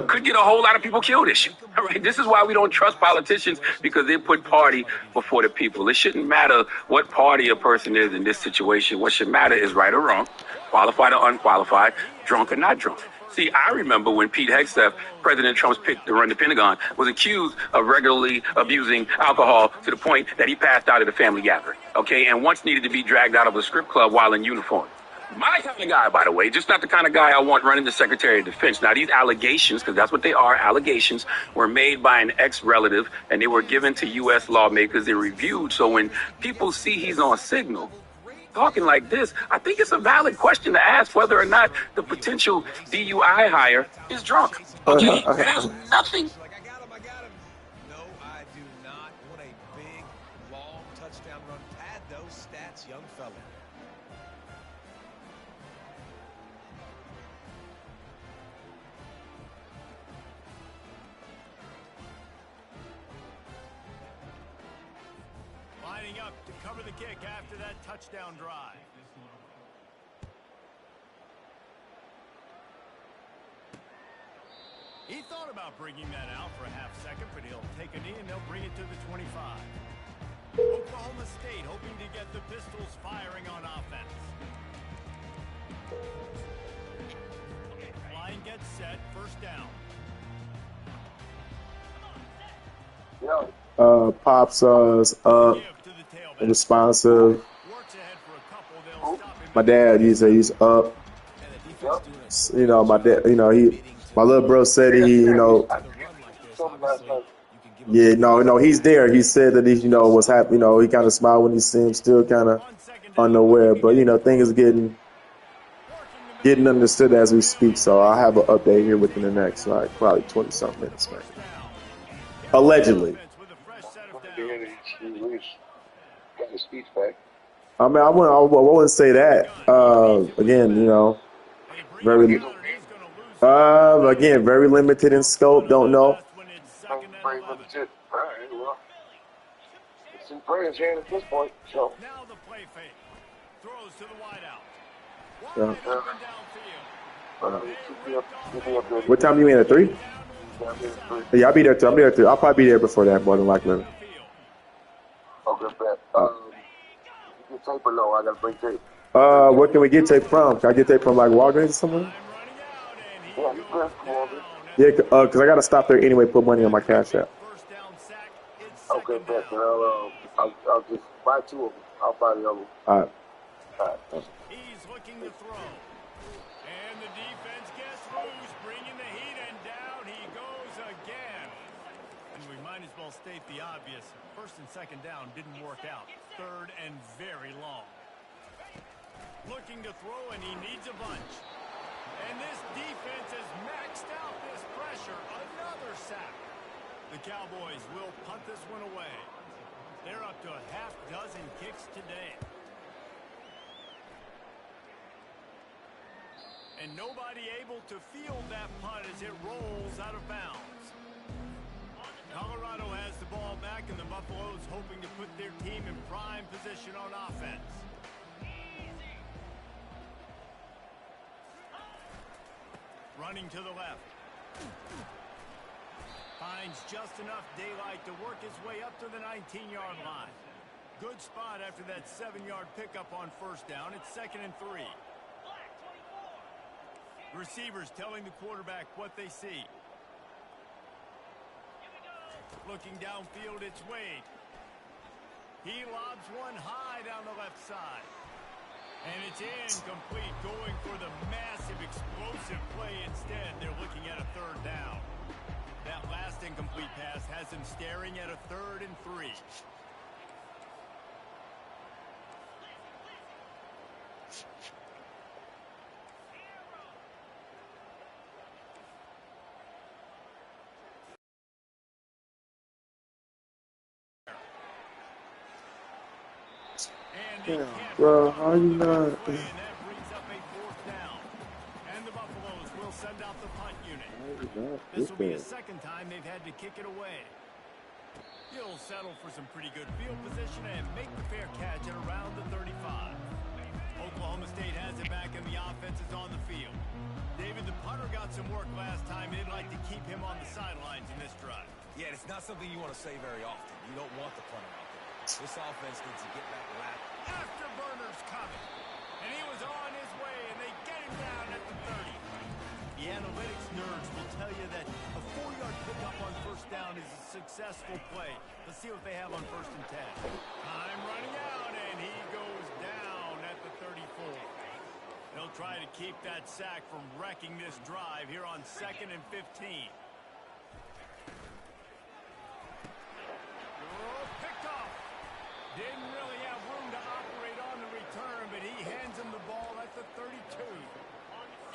Could get a whole lot of people killed issue, all right? This is why we don't trust politicians, because they put party before the people. It shouldn't matter what party a person is in this situation. What should matter is right or wrong, qualified or unqualified, drunk or not drunk. See, I remember when Pete Hegseth, President Trump's pick to run the Pentagon, was accused of regularly abusing alcohol to the point that he passed out at a family gathering, okay, and once needed to be dragged out of a strip club while in uniform. My kind of guy, by the way, just not the kind of guy I want running the Secretary of Defense. Now, these allegations, because that's what they are, allegations, were made by an ex-relative, and they were given to U.S. lawmakers. They're reviewed, so when people see he's on signal, talking like this, I think it's a valid question to ask whether or not the potential DUI hire is drunk. Okay, there's nothing. I got him. No, I do not. What a big, long touchdown run. Pad those stats, young fella. Lining up to cover the kick after that touchdown drive. He thought about bringing that out for a half second, but he'll take a knee and they'll bring it to the 25. Oklahoma State hoping to get the Pistols firing on offense. Line gets set, first down. Pops us up, responsive. My dad, he's up. You know, my dad, my little bro said he's there. He said that he, was happy. He kind of smiled when he seen him, still kind of unaware. But things getting understood as we speak. So I'll have an update here within the next probably 20-something minutes, man. Allegedly. I mean, I wouldn't say that. Again, very limited in scope. Don't know. Very limited. All right, well, it's in prayers here at this point. So. Now the play fake. Throws to the wideout. What time you in at 3? Yeah, I'll be there too. I'll probably be there before that, more than likely. Okay, bet. You get tape or no? I gotta bring tape. Where can we get tape from? Can I get tape from Walgreens or somewhere? Yeah, you can. Yeah, because I gotta stop there anyway. Put money on my Cash App. Okay, bet. I'll just buy 2 of them. I'll buy the other one. All right. He's looking to throw. And the defense gets loose, bringing the heat, and down he goes again. And we might as well state the obvious. First and second down didn't work out. Third and very long. Looking to throw, and he needs a bunch. And this defense has maxed out this pressure. Another sack. The Cowboys will punt this one away. They're up to a half dozen kicks today. And nobody able to field that punt as it rolls out of bounds. Colorado has the ball back, and the Buffaloes hoping to put their team in prime position on offense. Running to the left. Finds just enough daylight to work his way up to the 19-yard line. Good spot after that 7-yard pickup on first down. It's 2nd and 3. The receivers telling the quarterback what they see. Looking downfield, it's Wade. He lobs one high down the left side. And it's incomplete, going for the massive explosive play instead. They're looking at a third down. That last incomplete pass has them staring at a 3rd and 3. Yeah, bro, how you not? And that brings up a 4th down. And the Buffaloes will send out the punt unit. This will be the 2nd time they've had to kick it away. He'll settle for some pretty good field position and make the fair catch at around the 35. Oklahoma State has it back and the offense is on the field. David, the punter got some work last time. They'd like to keep him on the sidelines in this drive. Yeah, it's not something you want to say very often. You don't want the punter out there. This offense needs to get back lap. Afterburner's coming. And he was on his way, and they get him down at the 30. The analytics nerds will tell you that a 4-yard pickup on 1st down is a successful play. Let's see what they have on 1st and 10. Time running out, and he goes down at the 34. They'll try to keep that sack from wrecking this drive here on 2nd and 15. Didn't really have room to operate on the return, but he hands him the ball at the 32.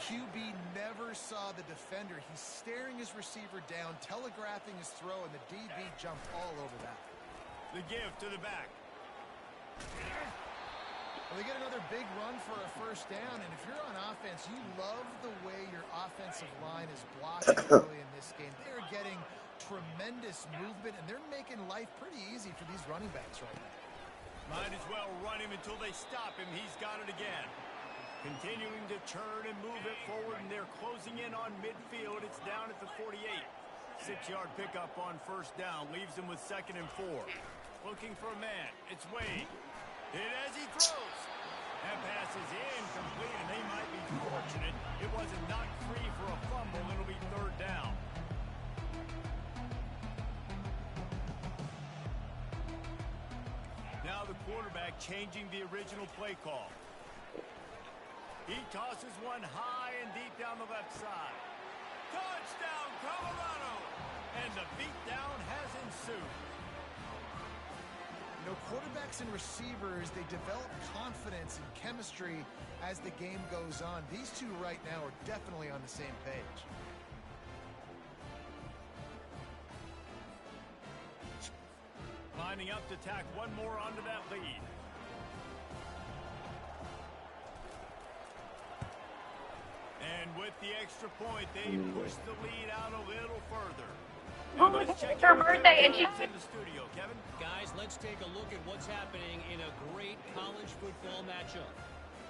QB never saw the defender. He's staring his receiver down, telegraphing his throw, and the DB jumped all over that. The give to the back. Well, they get another big run for a 1st down, and if you're on offense, you love the way your offensive line is blocking early in this game. They're getting tremendous movement, and they're making life pretty easy for these running backs right now. Might as well run him until they stop him. He's got it again. Continuing to turn and move it forward, and they're closing in on midfield. It's down at the 48. 6-yard pickup on 1st down. Leaves him with 2nd and 4. Looking for a man. It's Wade. Hit as he throws. That pass is incomplete, and they might be fortunate it wasn't knocked free for a fumble. It'll be 3rd down. Now the quarterback changing the original play call. He tosses one high and deep down the left side. Touchdown, Colorado! And the beatdown has ensued. You know, quarterbacks and receivers, they develop confidence and chemistry as the game goes on. These two right now are definitely on the same page. Lining up to tack one more onto that lead. And with the extra point, they push the lead out a little further. And let's check It's her birthday, and in the studio, Kevin. Guys, let's take a look at what's happening in a great college football matchup.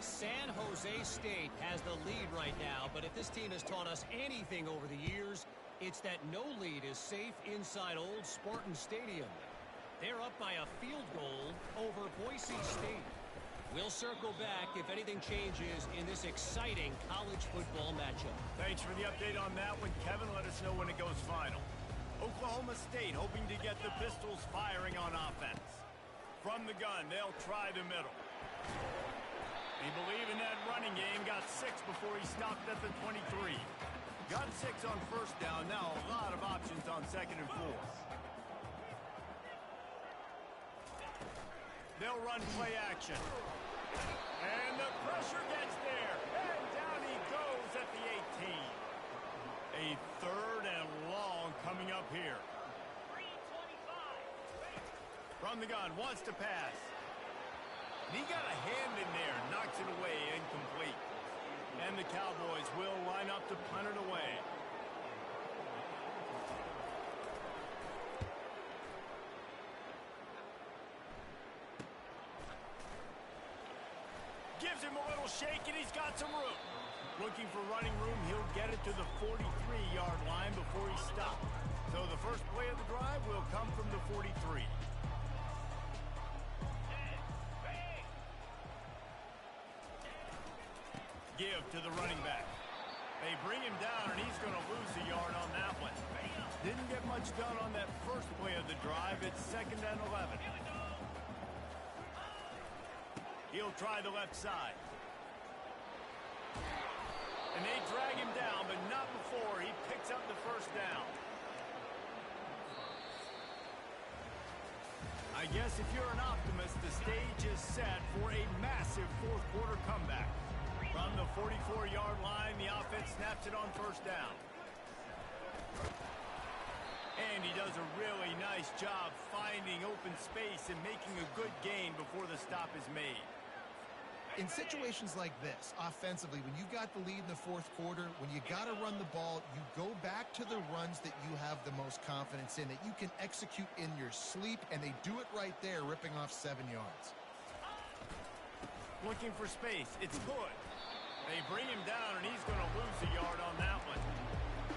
San Jose State has the lead right now, but if this team has taught us anything over the years, it's that no lead is safe inside old Spartan Stadium. They're up by a field goal over Boise State. We'll circle back if anything changes in this exciting college football matchup. Thanks for the update on that one, Kevin. Let us know when it goes final. Oklahoma State hoping to get the Pistols firing on offense. From the gun, they'll try the middle. They believe in that running game. Got 6 before he stopped at the 23. Got 6 on 1st down. Now a lot of options on 2nd and 4. They'll run play action. And the pressure gets there. And down he goes at the 18. A 3rd and long coming up here. From the gun, wants to pass. And he got a hand in there, knocks it away, incomplete. And the Cowboys will line up to punt it away. Gives him a little shake, and he's got some room. Looking for running room, he'll get it to the 43-yard line before he stops. So the first play of the drive will come from the 43. Give to the running back. They bring him down, and he's going to lose a yard on that one. Didn't get much done on that first play of the drive. It's 2nd and 11. He'll try the left side. And they drag him down, but not before he picks up the first down. I guess if you're an optimist, the stage is set for a massive fourth quarter comeback. From the 44-yard line, the offense snaps it on first down. And he does a really nice job finding open space and making a good gain before the stop is made. In situations like this, offensively, when you got the lead in the fourth quarter, when you got to run the ball, you go back to the runs that you have the most confidence in, that you can execute in your sleep, and they do it right there, ripping off 7 yards. Looking for space. It's good. They bring him down, and he's going to lose a yard on that one.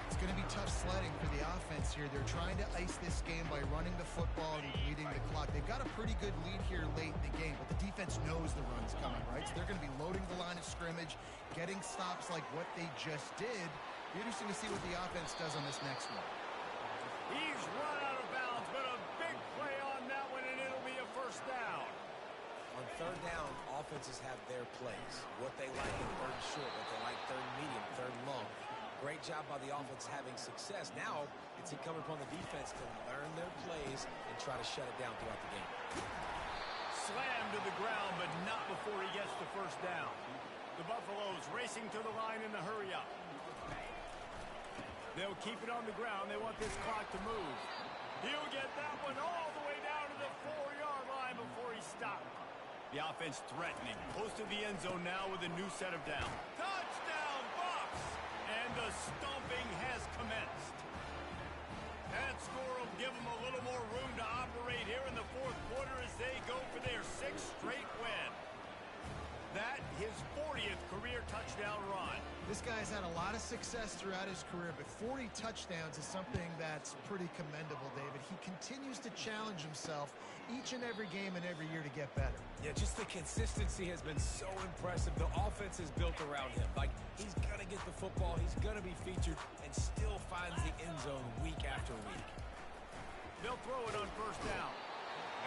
It's going to be tough sledding for the offense here. They're trying to ice this game by running the football and bleeding the clock. They've got a pretty good lead here late in the game, but the defense knows the run's coming, right? So they're going to be loading the line of scrimmage, getting stops like what they just did. Be interesting to see what the offense does on this next one. He's run out of bounds, but a big play on that one, and it'll be a first down. On third down, offenses have their plays. What they like in third short, what they like third medium, third long. Great job by the offense having success. Now it's incumbent upon the defense to learn their plays and try to shut it down throughout the game. Slammed to the ground, but not before he gets the first down. The Buffaloes racing to the line in the hurry-up. They'll keep it on the ground. They want this clock to move. He'll get that one all the way down to the 4-yard line before he stopped. The offense threatening. Close to the end zone now with a new set of down. Touchdown, Bucs! And the stomping has commenced. That score will give them a little more room to operate here in the fourth quarter as they go for their 6th straight win. That, his 40th career touchdown run. This guy's had a lot of success throughout his career, but 40 touchdowns is something that's pretty commendable, David. He continues to challenge himself each and every game and every year to get better. Yeah, just the consistency has been so impressive. The offense is built around him. Like, he's going to get the football, he's going to be featured, and still finds the end zone week after week. They'll throw it on first down.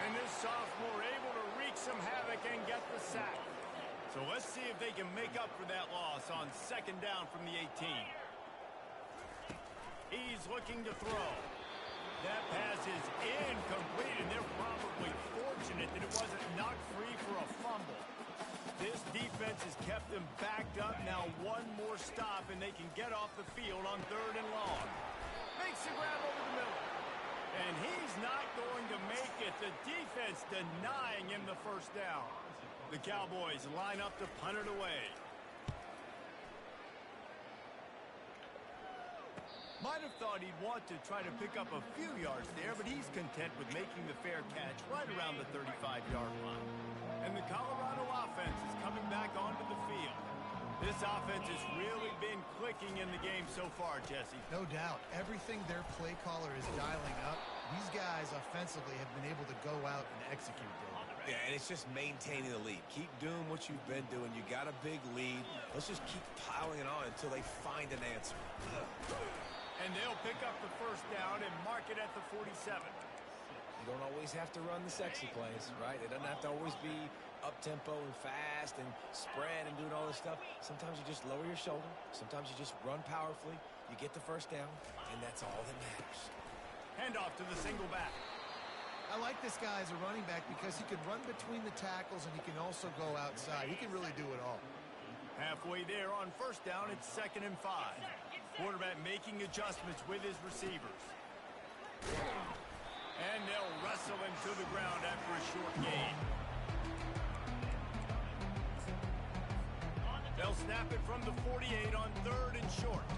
And this sophomore able to wreak some havoc and get the sack. So let's see if they can make up for that loss on second down from the 18. He's looking to throw. That pass is incomplete, and they're probably fortunate that it wasn't knocked free for a fumble. This defense has kept them backed up. Now one more stop, and they can get off the field on third and long. Makes the grab over the middle. And he's not going to make it. The defense denying him the first down. The Cowboys line up to punt it away. Might have thought he'd want to try to pick up a few yards there, but he's content with making the fair catch right around the 35-yard line. And the Colorado offense is coming back onto the field. This offense has really been clicking in the game so far, Jesse. No doubt. Everything their play caller is dialing up, these guys offensively have been able to go out and execute, David. Yeah, and it's just maintaining the lead. Keep doing what you've been doing. You got a big lead. Let's just keep piling it on until they find an answer. And they'll pick up the first down and mark it at the 47. You don't always have to run the sexy plays, right? It doesn't have to always be up-tempo and fast and spread and doing all this stuff. Sometimes you just lower your shoulder. Sometimes you just run powerfully. You get the first down, and that's all that matters. Handoff to the single back. I like this guy as a running back because he can run between the tackles and he can also go outside. He can really do it all. Halfway there on first down, it's 2nd and 5. Quarterback making adjustments with his receivers. And they'll wrestle him to the ground after a short gain. They'll snap it from the 48 on 3rd and short.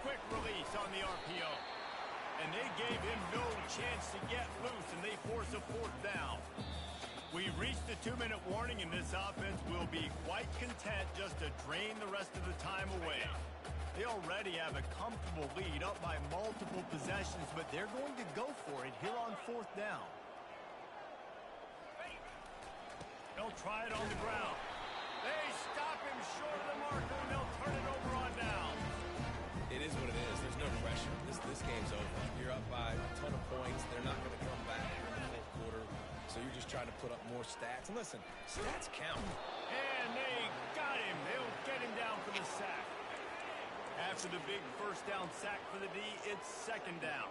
Quick release on the RPO. And they gave him no chance to get loose, and they force a 4th down. We reached the 2-minute warning, and this offense will be quite content just to drain the rest of the time away. They already have a comfortable lead up by multiple possessions, but they're going to go for it here on 4th down. They'll try it on the ground. They stop him short of the marker, and they'll turn it over on down. It is what it is. There's no pressure. This game's over. You're up by a ton of points. They're not going to come back in the fourth quarter. So you're just trying to put up more stats. And listen, stats count. And they got him. They'll get him down for the sack. After the big first down sack for the D, it's second down.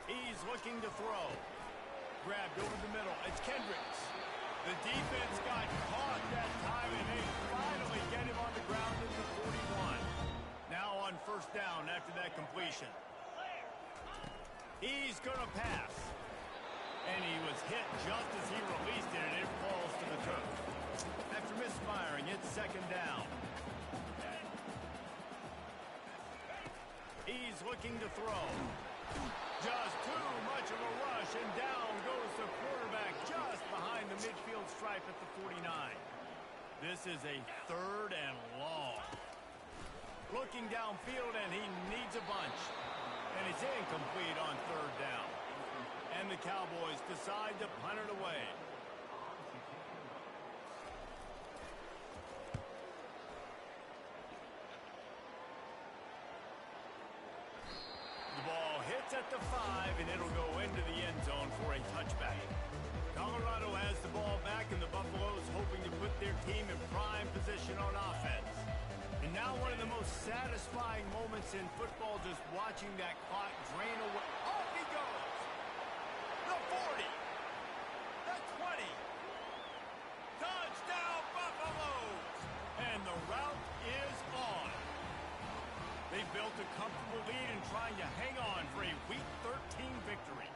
He's looking to throw. Grabbed over the middle. It's Kendricks. The defense got caught that time, and they finally get him on the ground in the 41. Now on first down after that completion. He's going to pass. And he was hit just as he released it, and it falls to the turf. After misfiring, it's second down. He's looking to throw. Just too much of a rush, and down goes the quarterback just behind the midfield stripe at the 49. This is a third and long. Looking downfield, and he needs a bunch. And it's incomplete on third down. And the Cowboys decide to punt it away. The ball hits at the 5, and it'll go into the end zone for a touchback. Colorado has the ball back, and the Buffaloes hoping to put their team in prime position on offense. And now one of the most satisfying moments in football, just watching that clock drain away. Off he goes! The 40! The 20! Touchdown Buffaloes! And the route is on. They built a comfortable lead and trying to hang on for a Week 13 victory.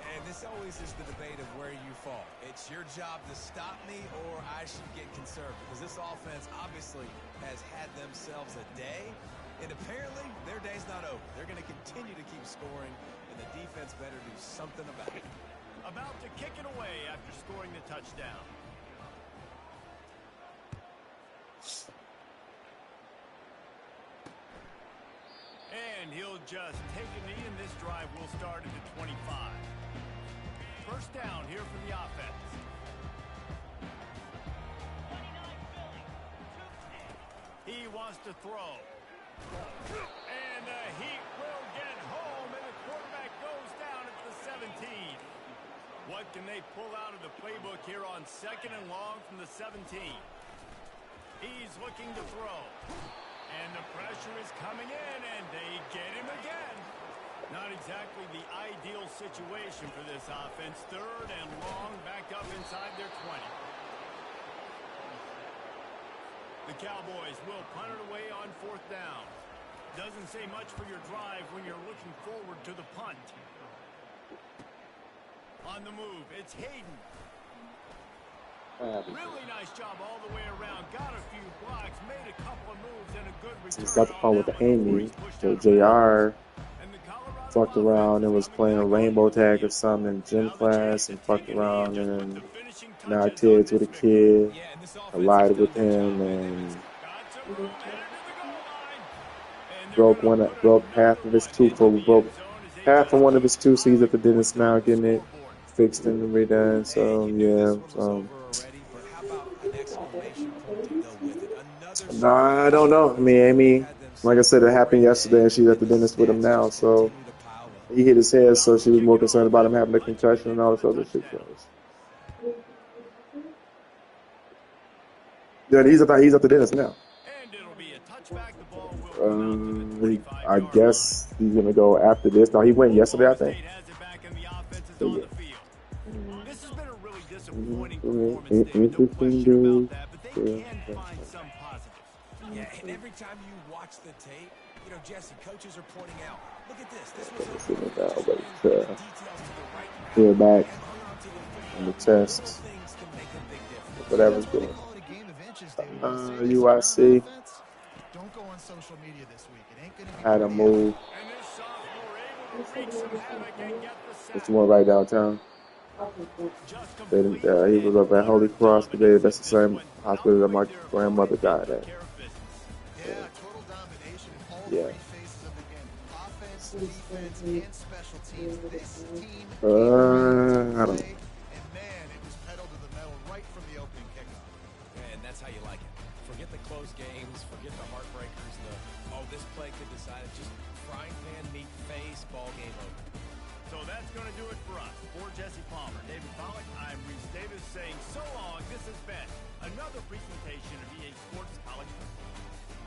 And this always is the debate of where you fall. It's your job to stop me, or I should get conservative. Because this offense obviously has had themselves a day, and apparently their day's not over. They're going to continue to keep scoring, and the defense better do something about it. About to kick it away after scoring the touchdown. And he'll just take a knee, and this drive will start at the 25. First down here for the offense. He wants to throw. And the Heat will get home, and the quarterback goes down at the 17. What can they pull out of the playbook here on second and long from the 17? He's looking to throw. And the pressure is coming in, and they get him again. Not exactly the ideal situation for this offense. Third and long, back up inside their 20. The Cowboys will punt it away on fourth down. Doesn't say much for your drive when you're looking forward to the punt. On the move, it's Hayden. Really nice job all the way around. Got a few blocks, made a couple of moves, and a good return. He's got the phone with the Amy. So JR fucked around and was playing a rainbow tag or something in gym class and fucked around and knocked heads with a kid. I lied with him and broke half of his tooth. Broke half of one of his tooth. So he's at the dentist now getting it fixed and redone. So yeah. Nah, I don't know. I mean, Amy, like I said, it happened yesterday, and she's at the dentist with him now. So he hit his head, so she was more concerned about him having a concussion and all this other shit. Yeah, he's at the dentist now. I guess he's gonna go after this. No, he went yesterday, I think. So, yeah. This has been a really disappointing Interesting dude. Yeah, and every time you watch the tape, you know, Jesse, coaches are pointing out, look at this. This was feel back on the test. Whatever's going on. UIC. Don't go on social media this week. It ain't gonna be Had a move. It's one right downtown. He was up at Holy Cross today. That's the same hospital that my grandmother died at. Yeah. I don't know. And that's how you like it. Forget the close games, forget the heartbreakers. this play could decide it. Just frying pan meet face, ball game over. So that's going to do it for us. For Jesse Palmer, David Pollack, I'm Reese Davis saying so long. This has been another presentation of EA Sports College Football.